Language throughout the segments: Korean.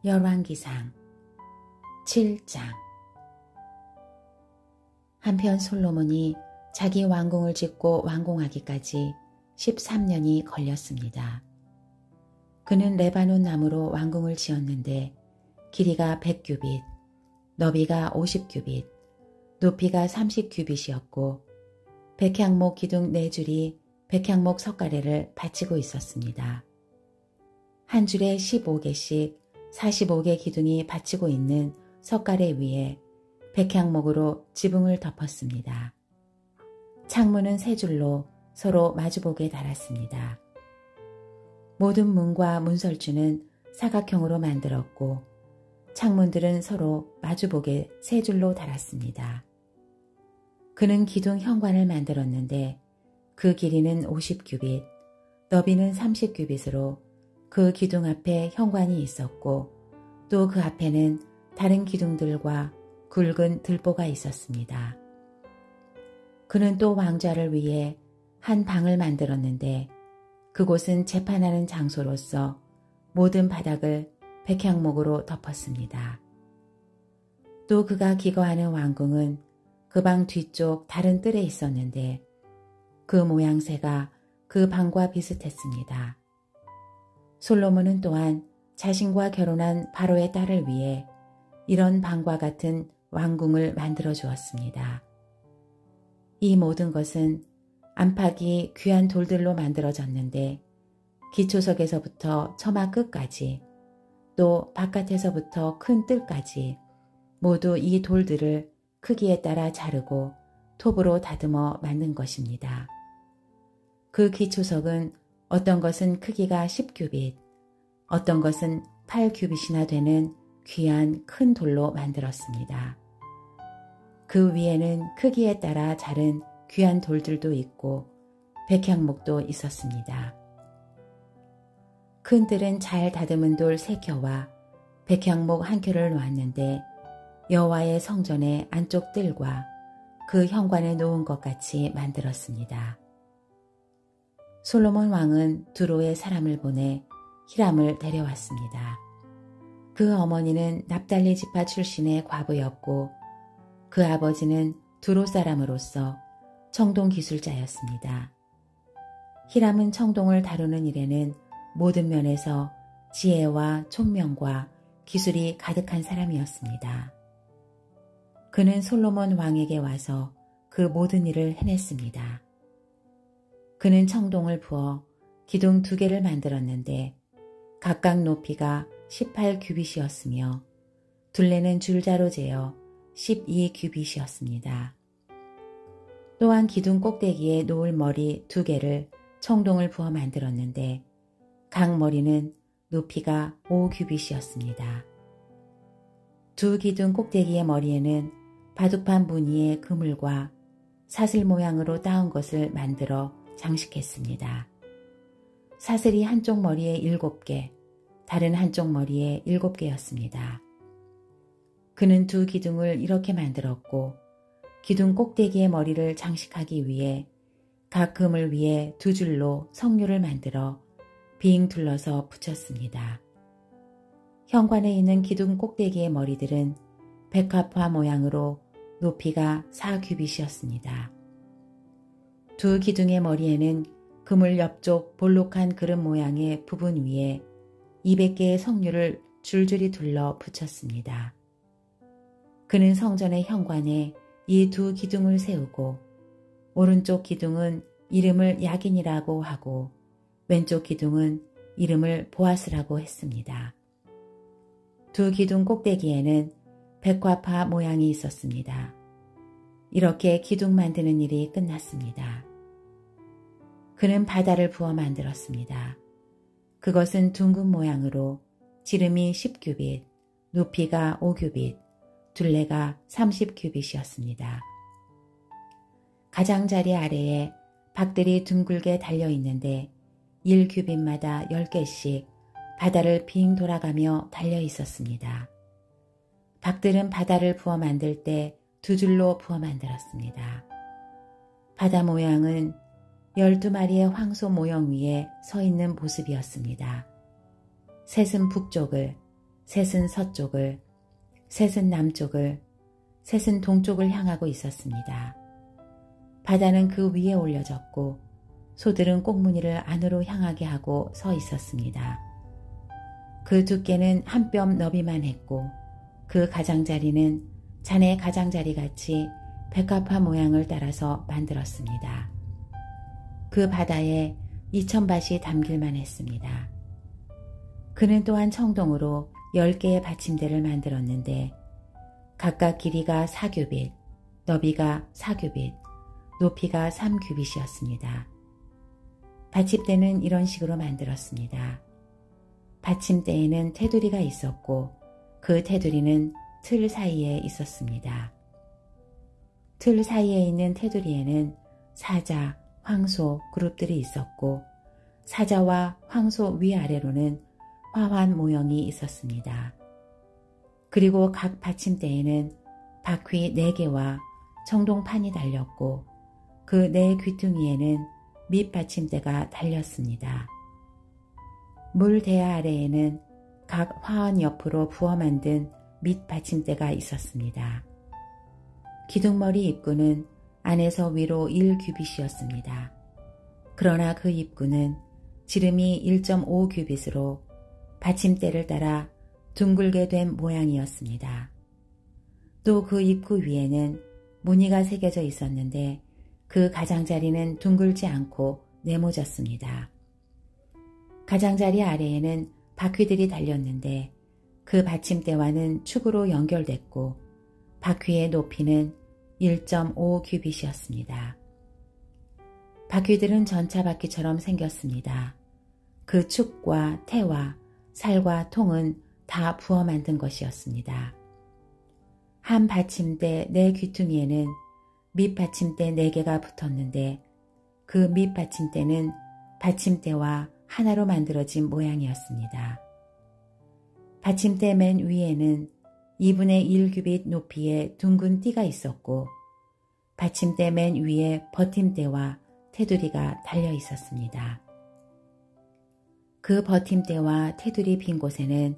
열왕기상 7장. 한편 솔로몬이 자기 왕궁을 짓고 완공하기까지 13년이 걸렸습니다. 그는 레바논 나무로 왕궁을 지었는데 길이가 100규빗, 너비가 50규빗, 높이가 30규빗이었고 백향목 기둥 4줄이 백향목 석가래를 받치고 있었습니다. 한 줄에 15개씩 45개 기둥이 받치고 있는 석가래 위에 백향목으로 지붕을 덮었습니다. 창문은 3줄로 서로 마주보게 달았습니다. 모든 문과 문설주는 사각형으로 만들었고 창문들은 서로 마주보게 3줄로 달았습니다. 그는 기둥 현관을 만들었는데 그 길이는 50규빗, 너비는 30규빗으로 그 기둥 앞에 현관이 있었고 또 그 앞에는 다른 기둥들과 굵은 들보가 있었습니다. 그는 또 왕좌를 위해 한 방을 만들었는데 그곳은 재판하는 장소로서 모든 바닥을 백향목으로 덮었습니다. 또 그가 기거하는 왕궁은 그 방 뒤쪽 다른 뜰에 있었는데 그 모양새가 그 방과 비슷했습니다. 솔로몬은 또한 자신과 결혼한 바로의 딸을 위해 이런 방과 같은 왕궁을 만들어 주었습니다. 이 모든 것은 안팎이 귀한 돌들로 만들어졌는데 기초석에서부터 처마 끝까지 또 바깥에서부터 큰 뜰까지 모두 이 돌들을 크기에 따라 자르고 톱으로 다듬어 만든 것입니다. 그 기초석은 어떤 것은 크기가 10규빗, 어떤 것은 8규빗이나 되는 귀한 큰 돌로 만들었습니다. 그 위에는 크기에 따라 자른 귀한 돌들도 있고 백향목도 있었습니다. 큰 뜰은 잘 다듬은 돌 3켜와 백향목 1켜를 놓았는데 여호와의 성전의 안쪽 뜰과 그 현관에 놓은 것 같이 만들었습니다. 솔로몬 왕은 두로에 사람을 보내 히람을 데려왔습니다. 그 어머니는 납달리 지파 출신의 과부였고 그 아버지는 두로 사람으로서 청동 기술자였습니다. 히람은 청동을 다루는 일에는 모든 면에서 지혜와 총명과 기술이 가득한 사람이었습니다. 그는 솔로몬 왕에게 와서 그 모든 일을 해냈습니다. 그는 청동을 부어 기둥 2개를 만들었는데 각각 높이가 18규빗이었으며 둘레는 줄자로 재어 12규빗이었습니다. 또한 기둥 꼭대기에 놓을 머리 2개를 청동을 부어 만들었는데 각 머리는 높이가 5규빗이었습니다. 2 기둥 꼭대기의 머리에는 바둑판 무늬의 그물과 사슬 모양으로 따은 것을 만들어 장식했습니다. 사슬이 한쪽 머리에 7개, 다른 한쪽 머리에 7개였습니다. 그는 2 기둥을 이렇게 만들었고 기둥 꼭대기의 머리를 장식하기 위해 각 그물 위에 2줄로 석류를 만들어 빙 둘러서 붙였습니다. 현관에 있는 기둥 꼭대기의 머리들은 백합화 모양으로 높이가 4규빗이었습니다. 2 기둥의 머리에는 그물 옆쪽 볼록한 그릇 모양의 부분 위에 200개의 석류를 줄줄이 둘러 붙였습니다. 그는 성전의 현관에 이 2 기둥을 세우고 오른쪽 기둥은 이름을 야긴이라고 하고 왼쪽 기둥은 이름을 보아스라고 했습니다. 2 기둥 꼭대기에는 백화파 모양이 있었습니다. 이렇게 기둥 만드는 일이 끝났습니다. 그는 바다를 부어 만들었습니다. 그것은 둥근 모양으로 지름이 10규빗, 높이가 5규빗, 둘레가 30규빗이었습니다. 가장자리 아래에 박들이 둥글게 달려있는데 1규빗마다 10개씩 바다를 빙 돌아가며 달려 있었습니다. 박들은 바다를 부어 만들 때 2줄로 부어 만들었습니다. 바다 모양은 12마리의 황소 모형 위에 서 있는 모습이었습니다. 셋은 북쪽을, 셋은 서쪽을, 셋은 남쪽을, 셋은 동쪽을 향하고 있었습니다. 바다는 그 위에 올려졌고 소들은 꽁무니를 안으로 향하게 하고 서 있었습니다. 그 두께는 한 뼘 너비만 했고 그 가장자리는 잔의 가장자리 같이 백합화 모양을 따라서 만들었습니다. 그 바다에 2000밭이 담길만 했습니다. 그는 또한 청동으로 10개의 받침대를 만들었는데 각각 길이가 4규빗, 너비가 4규빗, 높이가 3규빗이었습니다. 받침대는 이런 식으로 만들었습니다. 받침대에는 테두리가 있었고 그 테두리는 틀 사이에 있었습니다. 틀 사이에 있는 테두리에는 사자, 황소 그룹들이 있었고 사자와 황소 위아래로는 화환 모형이 있었습니다. 그리고 각 받침대에는 바퀴 4개와 청동판이 달렸고 그 4귀퉁이에는 밑받침대가 달렸습니다. 물 대야 아래에는 각 화환 옆으로 부어 만든 밑받침대가 있었습니다. 기둥머리 입구는 안에서 위로 1규빗이었습니다. 그러나 그 입구는 지름이 1.5규빗으로 받침대를 따라 둥글게 된 모양이었습니다. 또 그 입구 위에는 무늬가 새겨져 있었는데 그 가장자리는 둥글지 않고 네모졌습니다. 가장자리 아래에는 바퀴들이 달렸는데 그 받침대와는 축으로 연결됐고 바퀴의 높이는 1.5규빗이었습니다. 바퀴들은 전차 바퀴처럼 생겼습니다. 그 축과 태와 살과 통은 다 부어 만든 것이었습니다. 한 받침대 4귀퉁이에는 밑받침대 4개가 붙었는데 그 밑받침대는 받침대와 하나로 만들어진 모양이었습니다. 받침대 맨 위에는 2분의 1규빗 높이의 둥근 띠가 있었고 받침대 맨 위에 버팀대와 테두리가 달려 있었습니다. 그 버팀대와 테두리 빈 곳에는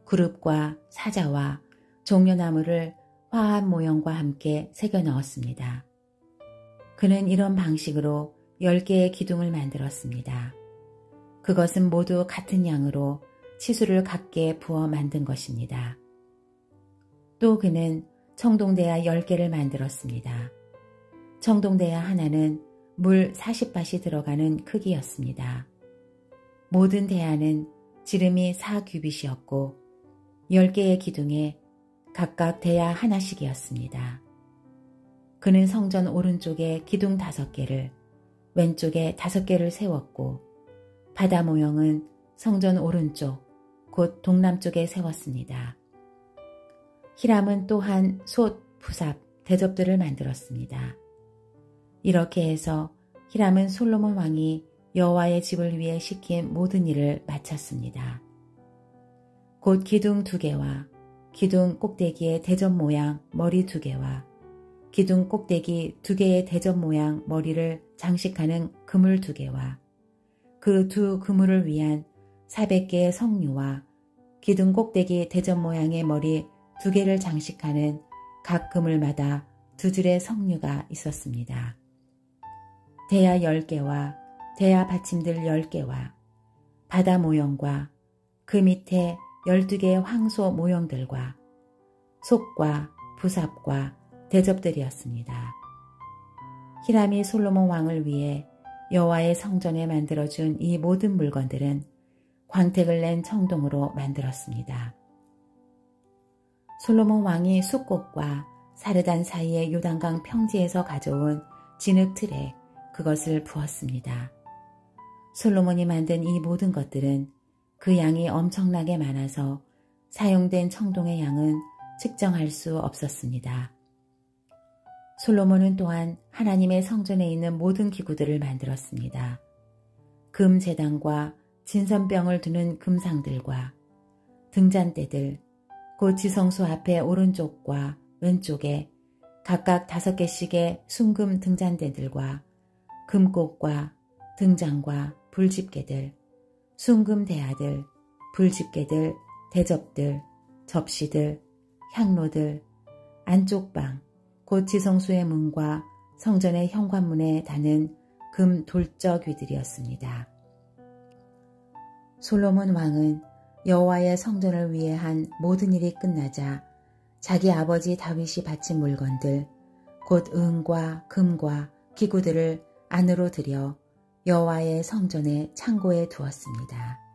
그룹과 사자와 종려나무를 화합 모형과 함께 새겨 넣었습니다. 그는 이런 방식으로 10개의 기둥을 만들었습니다. 그것은 모두 같은 양으로 치수를 같게 부어 만든 것입니다. 또 그는 청동대야 10개를 만들었습니다. 청동대야 하나는 물 40밭이 들어가는 크기였습니다. 모든 대야는 지름이 4규빗이었고 10개의 기둥에 각각 대야 하나씩이었습니다. 그는 성전 오른쪽에 기둥 5개를, 왼쪽에 5개를 세웠고 바다 모형은 성전 오른쪽, 곧 동남쪽에 세웠습니다. 히람은 또한 솥, 부삽, 대접들을 만들었습니다. 이렇게 해서 히람은 솔로몬 왕이 여호와의 집을 위해 시킨 모든 일을 마쳤습니다. 곧 기둥 2개와 기둥 꼭대기의 대접 모양 머리 2개와 기둥 꼭대기 2개의 대접 모양 머리를 장식하는 그물 2개와 그 2 그물을 위한 400개의 석류와 기둥 꼭대기 대접 모양의 머리 2개를 장식하는 각 그물마다 2줄의 석류가 있었습니다. 대야 10개와 대야 받침들 10개와 바다 모형과 그 밑에 12개의 황소 모형들과 속과 부삽과 대접들이었습니다. 히람이 솔로몬 왕을 위해 여호와의 성전에 만들어준 이 모든 물건들은 광택을 낸 청동으로 만들었습니다. 솔로몬 왕이 숫꽃과 사르단 사이의 요단강 평지에서 가져온 진흙 틀에 그것을 부었습니다. 솔로몬이 만든 이 모든 것들은 그 양이 엄청나게 많아서 사용된 청동의 양은 측정할 수 없었습니다. 솔로몬은 또한 하나님의 성전에 있는 모든 기구들을 만들었습니다. 금 제단과 진선병을 두는 금상들과 등잔대들, 곧 지성소 앞에 오른쪽과 왼쪽에 각각 5개씩의 순금 등잔대들과 금꽃과 등잔과 불집게들, 순금 대야들, 불집게들, 대접들, 접시들, 향로들, 안쪽 방, 곧 지성소의 문과 성전의 현관문에 다는 금 돌적귀들이었습니다. 솔로몬 왕은 여호와의 성전을 위해 한 모든 일이 끝나자 자기 아버지 다윗이 바친 물건들, 곧 은과 금과 기구들을 안으로 들여 여호와의 성전의 창고에 두었습니다.